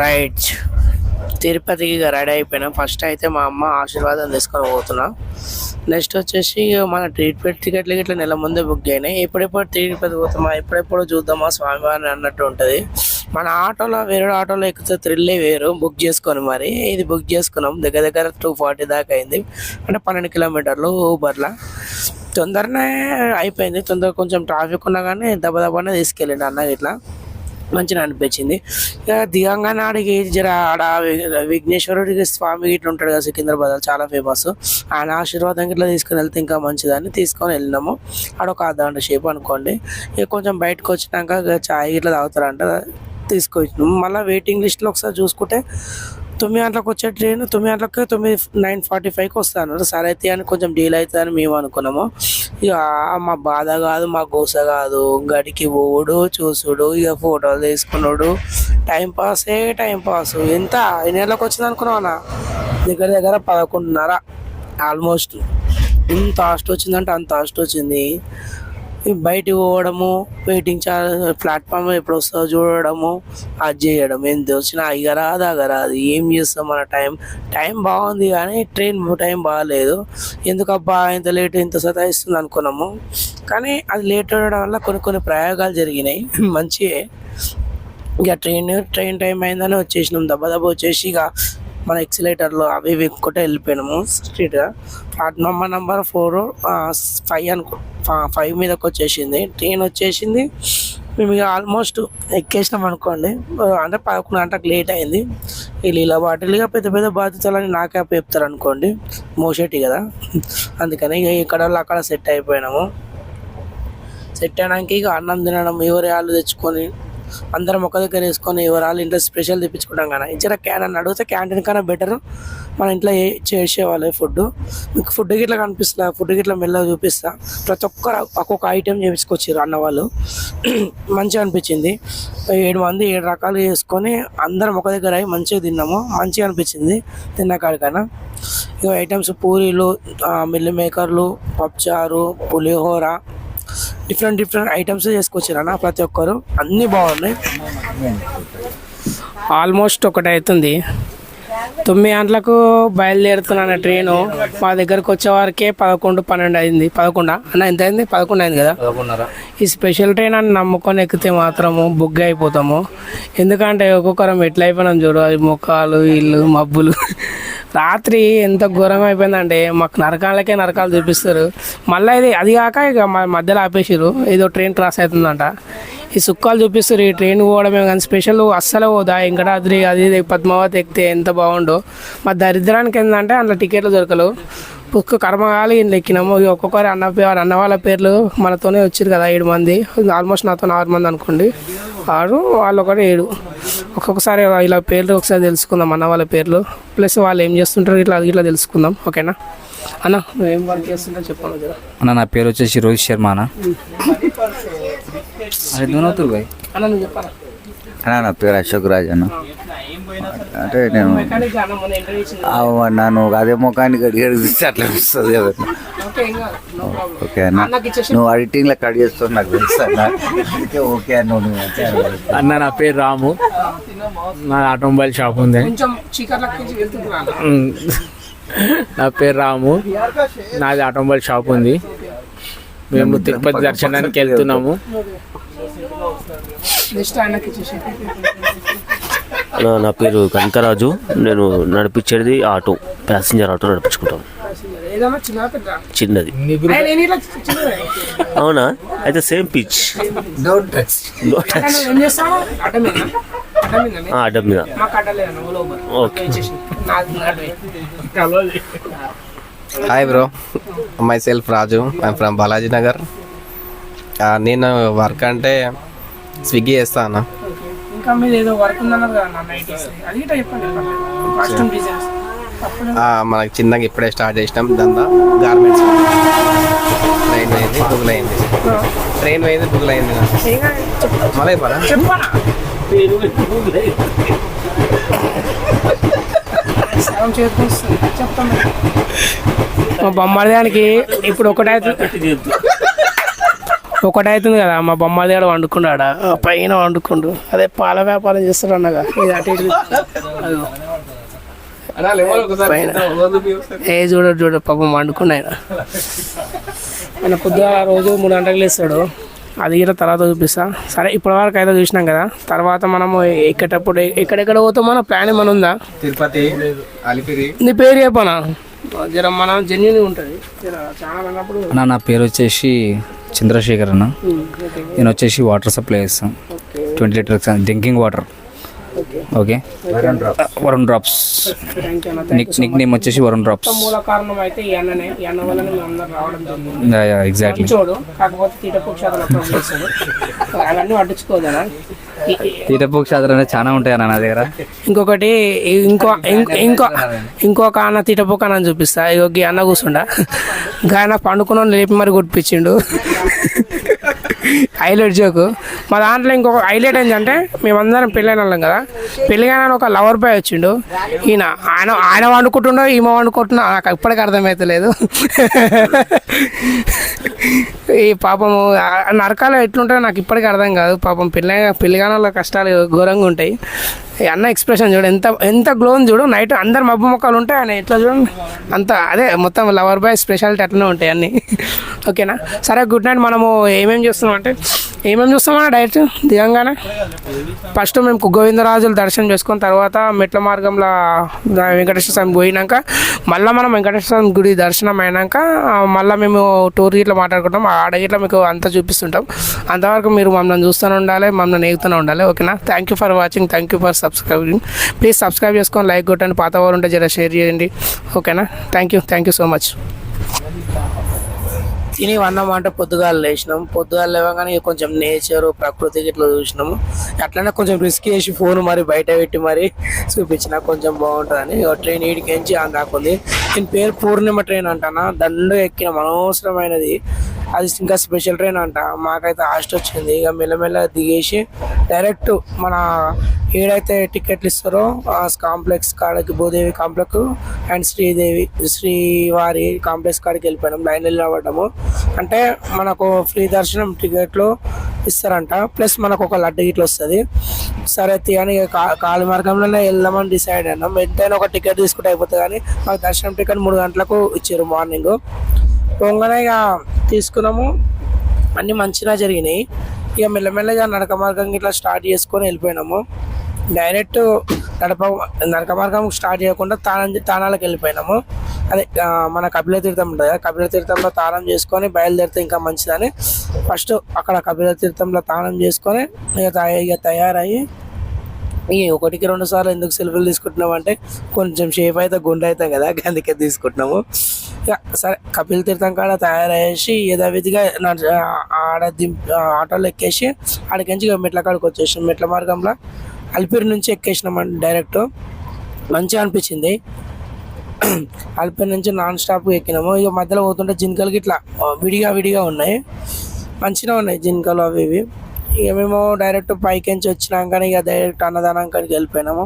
Right. తిరుపతికి ఇక ready అయిపోయినాం. ఫస్ట్ అయితే మా అమ్మ ఆశీర్వాదం తీసుకొని పోతున్నా. నెక్స్ట్ వచ్చేసి ఇక మన ట్రీట్మెంట్ టికెట్లు ఇట్లా నెల ముందే బుక్ అయినాయి. ఎప్పుడెప్పుడు తిరుపతి పోతామా, ఎప్పుడెప్పుడు చూద్దామా స్వామివారిని అన్నట్టు ఉంటుంది. మన ఆటోలో వేరే ఆటోలో ఎక్కితే థ్రిల్లే వేరు. బుక్ చేసుకొని మరి ఇది బుక్ చేసుకున్నాం. దగ్గర దగ్గర 240 దాకా అయింది, అంటే 12 కిలోమీటర్లు ఊబర్లో. తొందరనే అయిపోయింది. తొందరగా కొంచెం ట్రాఫిక్ ఉన్నా కానీ దెబ్బనే తీసుకెళ్ళండి అన్న. ఇట్లా మంచిగా అనిపించింది. ఇక దిగంగానే ఆడికి జర ఆడ విఘ్నేశ్వరుడికి స్వామి ఇట్లా ఉంటాడు కదా సికింద్రాబాద్, చాలా ఫేమస్. ఆయన ఆశీర్వాదం ఇట్లా తీసుకుని వెళ్తే ఇంకా మంచిదని తీసుకొని వెళ్ళినాము. ఆడ ఒక అర్ధగంట సేపు అనుకోండి. ఇక కొంచెం బయటకు వచ్చినాక చాయ్ ఇట్లా తాగుతారంట, తీసుకొచ్చినాము. మళ్ళీ వెయిటింగ్ లిస్ట్లో ఒకసారి చూసుకుంటే 9 గంటలకు వచ్చే ట్రైన్ 9 గంటలకు 9:45కి వస్తాను. సరే అయితే అని కొంచెం డీల్ అవుతుందని మేము అనుకున్నాము. ఇక మా బాధ కాదు, మా గోస కాదు, గడికి పోడు చూసుడు, ఇక ఫోటోలు తీసుకున్నాడు, టైంపాస్. ఎంత ఎన్ని గంటలకు వచ్చింది అనుకున్నావా? దగ్గర దగ్గర 11:30 ఆల్మోస్ట్. ఎంత హాస్ట్ వచ్చిందంటే అంత హాస్ట్ వచ్చింది. బయటికి పోవడము, వెయిటింగ్ ప్లాట్ఫామ్ ఎప్పుడు వస్తుందో చూడడము, అది చేయడం. ఎంత వచ్చినా అగరాదు. ఏం చేస్తాం? మన టైం బాగుంది కానీ ట్రైన్ టైం బాగాలేదు. ఎందుకబ్బా ఇంత లేట్, ఇంత సతాయిస్తుంది అనుకున్నాము. కానీ అది లేట్ అవ్వడం వల్ల కొన్ని ప్రయోగాలు జరిగినాయి మంచిగా. ఇక ట్రైన్ టైం అయిందని వచ్చేసినాం. దెబ్బ వచ్చేసి ఇక మన ఎక్సిలేటర్లో అవి ఎక్కుంటే వెళ్ళిపోయినాము స్ట్రీట్గా. ప్లాట్ఫామ్ నెంబర్ 5 మీదకి వచ్చేసింది ట్రైన్ వచ్చేసింది. మేము ఇక ఆల్మోస్ట్ ఎక్కేసినాం అనుకోండి. అంటే 11 గంటలకు లేట్ అయింది. వీళ్ళు ఇలా వాటిలుగా పెద్ద బాధ్యతలని నాకే చెప్తారు అనుకోండి, మోసేటి కదా. అందుకని ఇక ఇక్కడ అక్కడ సెట్ అయిపోయినాము. సెట్ అయినాక ఇక అన్నం తినడం, ఎవరి వాళ్ళు తెచ్చుకొని అందరం ఒక దగ్గర వేసుకొని ఎవరి వాళ్ళు ఇంట్లో స్పెషల్ తెప్పించుకుంటాం కదా. ఇచ్చిన క్యాన్ అడిగితే క్యాంటీన్ కన్నా బెటర్ మన ఇంట్లో చేసేవాళ్ళే ఫుడ్. మీకు ఫుడ్ గిట్లా కనిపిస్తా, ఫుడ్ గిట్లా మెల్లగా చూపిస్తా. ప్రతి ఒక్కరు ఒక్కొక్క ఐటెం చేపించుకొచ్చారు అన్న వాళ్ళు. మంచిగా అనిపించింది. 7 మంది 7 రకాలు చేసుకొని అందరం ఒక దగ్గర అయి మంచిగా తిన్నాము. మంచిగా అనిపించింది తిన్నకాడికన్నా. ఇక ఐటమ్స్ పూరీలు, మిల్లి మేకర్లు, పప్పుచారు, పులిహోర, డిఫరెంట్ ఐటమ్స్ చేసుకొచ్చారు అన్న ప్రతి ఒక్కరు. అన్నీ బాగున్నాయి. ఆల్మోస్ట్ 1 అవుతుంది. 9 గంటలకు బయలుదేరుతున్నాను ట్రైను. మా దగ్గరకు వచ్చే వరకే 11, 12 అయింది. 11 అన్న ఎంత అయింది? 11 అయింది కదా. 11:30. ఈ స్పెషల్ ట్రైన్ అని నమ్ముకొని ఎక్కితే మాత్రము బుక్ అయిపోతాము. ఎందుకంటే ఒక్కొక్కరం ఎట్లా అయిపోయినాం చూడు, అది ముఖాలు, ఇల్లు, మబ్బులు. రాత్రి ఎంత ఘోరంగా అయిపోయిందంటే మాకు నరకాలు చూపిస్తారు. మళ్ళీ అది కాక ఇక మధ్యలో ఆపేసారు, ఏదో ట్రైన్ క్రాస్ అవుతుందంట. ఈ సుక్కాలు చూపిస్తారు. ఈ ట్రైన్ పోవడమే కానీ స్పెషల్ అస్సలు పోదా. వెంకటాద్రి అది పద్మావతి ఎక్కితే ఎంత బాగుండో. మా దరిద్రానికి ఏంటంటే అందులో టికెట్లు దొరకలు. కర్మగాలి ఎక్కినాము. ఒక్కొక్కరు అన్న వాళ్ళ పేర్లు మనతోనే వచ్చారు కదా, 7 మంది. ఆల్మోస్ట్ నాతో 6 మంది అనుకోండి. 6 వాళ్ళు ఒకటి 7. ఒక్కొక్కసారి ఇలా పేర్లు ఒకసారి తెలుసుకుందాం, అన్న వాళ్ళ పేర్లు ప్లస్ వాళ్ళు ఏం చేస్తుంటారు ఇట్లా తెలుసుకుందాం. ఓకేనా అన్న? నువ్వు ఏం వర్క్ చేస్తుంటా చెప్పాను కదా అన్న. నా పేరు వచ్చేసి రోహిత్ శర్మ అన్న. అరే దూనవుతురు బాయ్ అన్న, నువ్వు చెప్పాలా అన్న? నా పేరు అశోక్ రాజ్ అన్న. అంటే నేను నన్ను అదే ముఖాన్ని గడిగడిస్తే అట్లా వస్తుంది కదా. ఓకే అన్న, నువ్వు ఎడిటింగ్లో కట్ చేస్తావు నాకు తెలుసు అన్న. ఓకే అన్న. అన్న నా పేరు రాము, నా ఆటోమొబైల్ షాప్ ఉంది. నా పేరు రాము, నాది ఆటోమొబైల్ షాప్ ఉంది. మేము తిరుపతి దర్శనానికి వెళ్తున్నాము. నా పేరు కనకరాజు. నేను నడిపించేది ఆటో, ప్యాసింజర్ ఆటో నడిపించుకుంటాను. చిన్నది. అవునా? అయితే సేమ్ పిచ్. అడ్డం మీద. Okay. Hi bro, my self Raju. I'm from Balaji Nagar. నేను వర్క్ అంటే స్విగ్గీ చేస్తా అన్న. మనకి చిన్నగా ఇప్పుడే స్టార్ట్ చేసినాం దందా. గార్మెంట్స్ ట్రైన్ పోయింది బుక్ అయింది. మళ్ళీ మా బొమ్మడిదానికి ఇప్పుడు ఒకటే ఒకటి అవుతుంది కదా మా బొమ్మది కూడా వండుకున్నాడా పైన వండుకుండు అదే పాల వ్యాపారం చేస్తాడు అన్నగా ఇది అటు ఇటు అదిగో. పైన ఏ చూడ పాపం వండుకుండా ఆయన పొద్దుగా రోజు 3 గంటలకు లేస్తాడు. అది కూడా తర్వాత చూపిస్తా. సరే ఇప్పటివరకు అయితే చూసినాం కదా, తర్వాత మనము ఎక్కేటప్పుడు ఎక్కడెక్కడ పోతాం మన ప్లాన్ ఏమైనా ఉందా? తిరుపతి, అలిపిరి. నీ పేరు చెప్పనా జర మన జెన్యున్ ఉంటుంది జర చాలా అన్నప్పుడు. నా పేరు వచ్చేసి చంద్రశేఖర్ అన్న. నేను వచ్చేసి వాటర్ సప్లై చేస్తాను, 20 litres drinking water. Okay, Varun drops. Nick name వచ్చేసి వరుణ్ డ్రాప్స్. మూల కారణం అయితే ఈ అన్ననే, ఈ అన్న వల్ల మేము అందరం రావడం జరిగింది. ఎగ్జాక్ట్లీ. చూడు కాకపోతే తీటపక్షాలు అవన్నీ పట్టించుకోదా. తీటపోక్షాదులు అనేది చాలా ఉంటాయి అన్న నా దగ్గర. ఇంకొకటి ఇంకొక అన్న తీటపోక అని చూపిస్తా. ఇక అన్న కూర్చుండా గాయన పండుకున్న లేపి మరి కొట్టిపించిండు. Highlight joke. మా దాంట్లో ఇంకొక హైలైట్ ఏంటంటే మేమందరం పెళ్ళైన వాళ్ళం కదా, పెళ్ళిగానే ఒక లవర్ బాయ్ వచ్చిండు. ఆయన వండుకుంటుండో ఈమె వండుకుంటున్నా నాకు ఇప్పటికీ అర్థమవుతలేదు. ఈ పాపము నరకాలు ఎట్లుంటాయో నాకు ఇప్పటికీ అర్థం కాదు. పాపం పెళ్ళిగానే వాళ్ళ కష్టాలు ఘోరంగా ఉంటాయి. అన్న ఎక్స్ప్రెషన్ చూడు ఎంత గ్లో ఉంది చూడు. నైట్ అందరు మబ్బు మొక్కలు ఉంటాయి, ఆయన ఎట్లా చూడండి అంత అదే మొత్తం లవర్ బాయ్ స్పెషాలిటీ అట్లనే ఉంటాయి అన్నీ. ఓకేనా, సరే గుడ్ నైట్. మనము ఏమేమి చూస్తామన్నా డైరెక్ట్ దిగంగానే ఫస్ట్ మేము గోవిందరాజులు దర్శనం చేసుకుని తర్వాత మెట్ల మార్గంలో వెంకటేశ్వర స్వామి పోయినాక మళ్ళీ మనం వెంకటేశ్వర స్వామి గుడి దర్శనం అయినాక మళ్ళీ మేము టూర్ గిట్లా మాట్లాడుకుంటాం. ఆడ గిట్లా మీకు అంతా చూపిస్తుంటాం. అంతవరకు మీరు మమ్మల్ని చూస్తూనే ఉండాలి, మమ్మల్ని ఎగుతూనే ఉండాలి. ఓకేనా, thank you for watching, thank you for subscribing. Please subscribe చేసుకొని లైక్ కొట్టండి, పాత వారు ఉంటే జర షేర్ చేయండి. ఓకేనా, థ్యాంక్ యూ సో మచ్. తిని వన్నామంటే పొద్దుగాలు లేచినాం. పొద్దుగాలు లేవగానే కొంచెం నేచరు ప్రకృతికి ఇట్లా చూసినాము. అట్లనే కొంచెం రిస్క్ చేసి ఫోన్ మరి బయట పెట్టి మరి చూపించిన కొంచెం బాగుంటుందని. ట్రైన్ ఈడికించి అందాకుంది. దీని పేరు పూర్ణిమ ట్రైన్ అంటానా. దండు ఎక్కిన అనవసరమైనది, అది ఇంకా స్పెషల్ ట్రైన్ అంట. మాకైతే హాస్ట్ వచ్చింది. ఇక మెల్లమెల్ల దిగేసి డైరెక్ట్ మన ఏడైతే టికెట్లు ఇస్తారో ఆ కాంప్లెక్స్ కాడికి, భూదేవి కాంప్లెక్స్ అండ్ శ్రీవారి కాంప్లెక్స్ కాడికి వెళ్ళిపోయినాం. లైన్లో నిలబడ్డాము. అంటే మనకు ఫ్రీ దర్శనం టికెట్లు ఇస్తారంట, ప్లస్ మనకు ఒక లడ్డు గిట్లు వస్తుంది. సరే అని కాలి మార్గంలోనే వెళ్దామని డిసైడ్ అయినాం. ఎంతైనా ఒక టికెట్ తీసుకుంటే అయిపోతుంది కానీ మాకు దర్శనం టికెట్ 3 గంటలకు ఇచ్చారు మార్నింగ్. పొంగనే ఇక తీసుకున్నాము, అన్నీ మంచిగా జరిగినాయి. ఇక మెల్లమెల్లగా నడక మార్గం ఇట్లా స్టార్ట్ చేసుకొని వెళ్ళిపోయినాము. డైరెక్ట్ నడక మార్గం స్టార్ట్ చేయకుండా తానాలకు వెళ్ళిపోయినాము. అదే మన కపిల తీర్థం ఉంటుంది కదా, కపిల తీర్థంలో తానం చేసుకొని బయలుదేరితే ఇంకా మంచిదని ఫస్ట్ అక్కడ కపిల తీర్థంలో తానం చేసుకొని ఇక తయారయ్యి 1కి 2 సార్లు ఎందుకు సెల్ఫీలు తీసుకుంటున్నాము అంటే కొంచెం షేప్ అయితే గుండె అవుతాం కదా, అందుకే తీసుకుంటున్నాము. ఇక సరే కపిల తీర్థం కాడ తయారయ్యేసి యథావిధిగా ఆటోలో ఎక్కేసి ఆడికించి మెట్ల కాడికి వచ్చేసాం. మెట్ల మార్గంలో అలిపిరి నుంచి ఎక్కేసినామండి డైరెక్ట్. మంచిగా అనిపించింది. అలిపిరి నుంచి నాన్ స్టాప్ ఎక్కినాము. ఇక మధ్యలో పోతుంటే జింకలకి ఇట్లా విడిగా ఉన్నాయి, మంచిగా ఉన్నాయి జింకలు అవి ఇవి. ఇక మేము డైరెక్ట్ పైకించి వచ్చినాకనే ఇక డైరెక్ట్ అన్నదానానికి వెళ్ళిపోయినాము.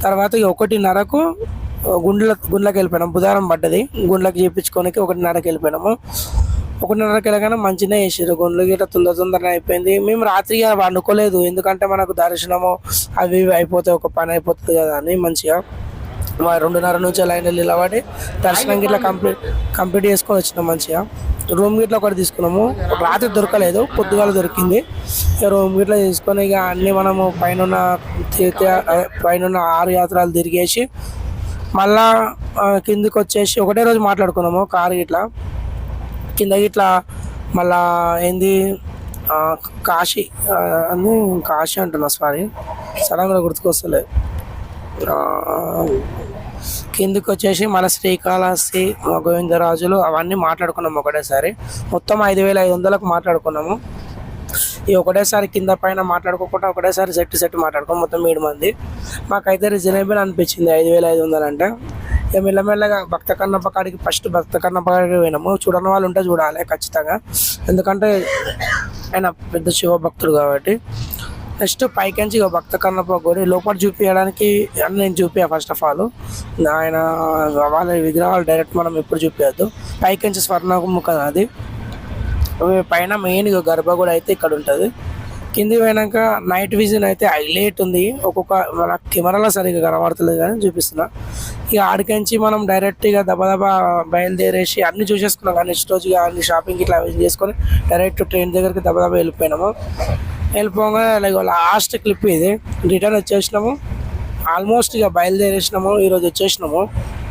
తర్వాత ఇక 1:30కు గుండ్లకి వెళ్ళిపోయినాం. బుధవారం పడ్డది, గుండ్లకి చేయించుకోనికి 1:30కి వెళ్ళిపోయినాము. 1:30కి వెళ్ళగానే మంచిగా వేసారు గుండ్లు గిట్ట. తొందరగా అయిపోయింది. మేము రాత్రిగా వండుకోలేదు, ఎందుకంటే మనకు దర్శనము అవి ఇవి అయిపోతే ఒక పని అయిపోతుంది కదా అని మంచిగా 2:30 నుంచి లైన్లో నిలబడి దర్శనం గిట్లా కంప్లీట్ చేసుకొని వచ్చినాం. మంచిగా రూమ్ గిట్లా ఒకటి తీసుకున్నాము. రాత్రి దొరకలేదు, పొద్దుగాల దొరికింది. రూమ్ గిట్లా తీసుకొని ఇక అన్నీ మనము పైన 6 యాత్రలు తిరిగేసి మళ్ళా కిందికి వచ్చేసి ఒకటే రోజు మాట్లాడుకున్నాము. కారు గిట్లా కింద గిట్లా మళ్ళా ఏంది కాశీ అంటున్నా, సారీ సడన్గా గుర్తుకొస్తలేదు. కిందికి వచ్చేసి మళ్ళీ శ్రీకాళహస్తి, గోవిందరాజులు అవన్నీ మాట్లాడుకున్నాము ఒకటేసారి. మొత్తం 5,500కు మాట్లాడుకున్నాము. ఈ ఒకటేసారి కింద పైన మాట్లాడుకోకుండా ఒకటేసారి సెట్ మాట్లాడుకో మొత్తం 7 మంది. మాకైతే రీజనబుల్ అనిపించింది 5,500 అంటే. ఇక మెల్లమెల్లగా భక్త కన్నప్ప కాడికి ఫస్ట్ భక్త కన్నప్ప కాడికి పోయినాము. చూడని వాళ్ళు ఉంటే చూడాలి ఖచ్చితంగా, ఎందుకంటే ఆయన పెద్ద శివ భక్తుడు కాబట్టి. నెక్స్ట్ పైకించి ఇక భక్త కన్నప్ప గుడి లోపల చూపించడానికి అని నేను చూపించా. ఫస్ట్ ఆఫ్ ఆల్ ఆయన వాళ్ళ విగ్రహాలు డైరెక్ట్ మనం ఎప్పుడు చూపించద్దు. పైకించి స్వర్ణముఖం అది పైన మెయిన్ గర్భగుడి అయితే ఇక్కడ ఉంటుంది. కింది పోయినాక నైట్ విజన్ అయితే హైలైట్ ఉంది. ఒక్కొక్క మన కెమెరాలో సరిగ్గా కనబడతలేదు కానీ చూపిస్తున్నా. ఇక ఆడికించి మనం డైరెక్ట్గా దబదబా బయలుదేరేసి అన్ని చూసేసుకున్నాం. కానీ నెక్స్ట్ రోజు అన్ని షాపింగ్ ఇట్లా చేసుకొని డైరెక్ట్ ట్రైన్ దగ్గరికి దబదబా వెళ్ళిపోయినాము. వెళ్ళిపోగా లైక్ లాస్ట్ క్లిప్ ఇది. రిటర్న్ వచ్చేసినాము. ఆల్మోస్ట్ ఇక బయలుదేరేసినాము. ఈరోజు వచ్చేసినాము.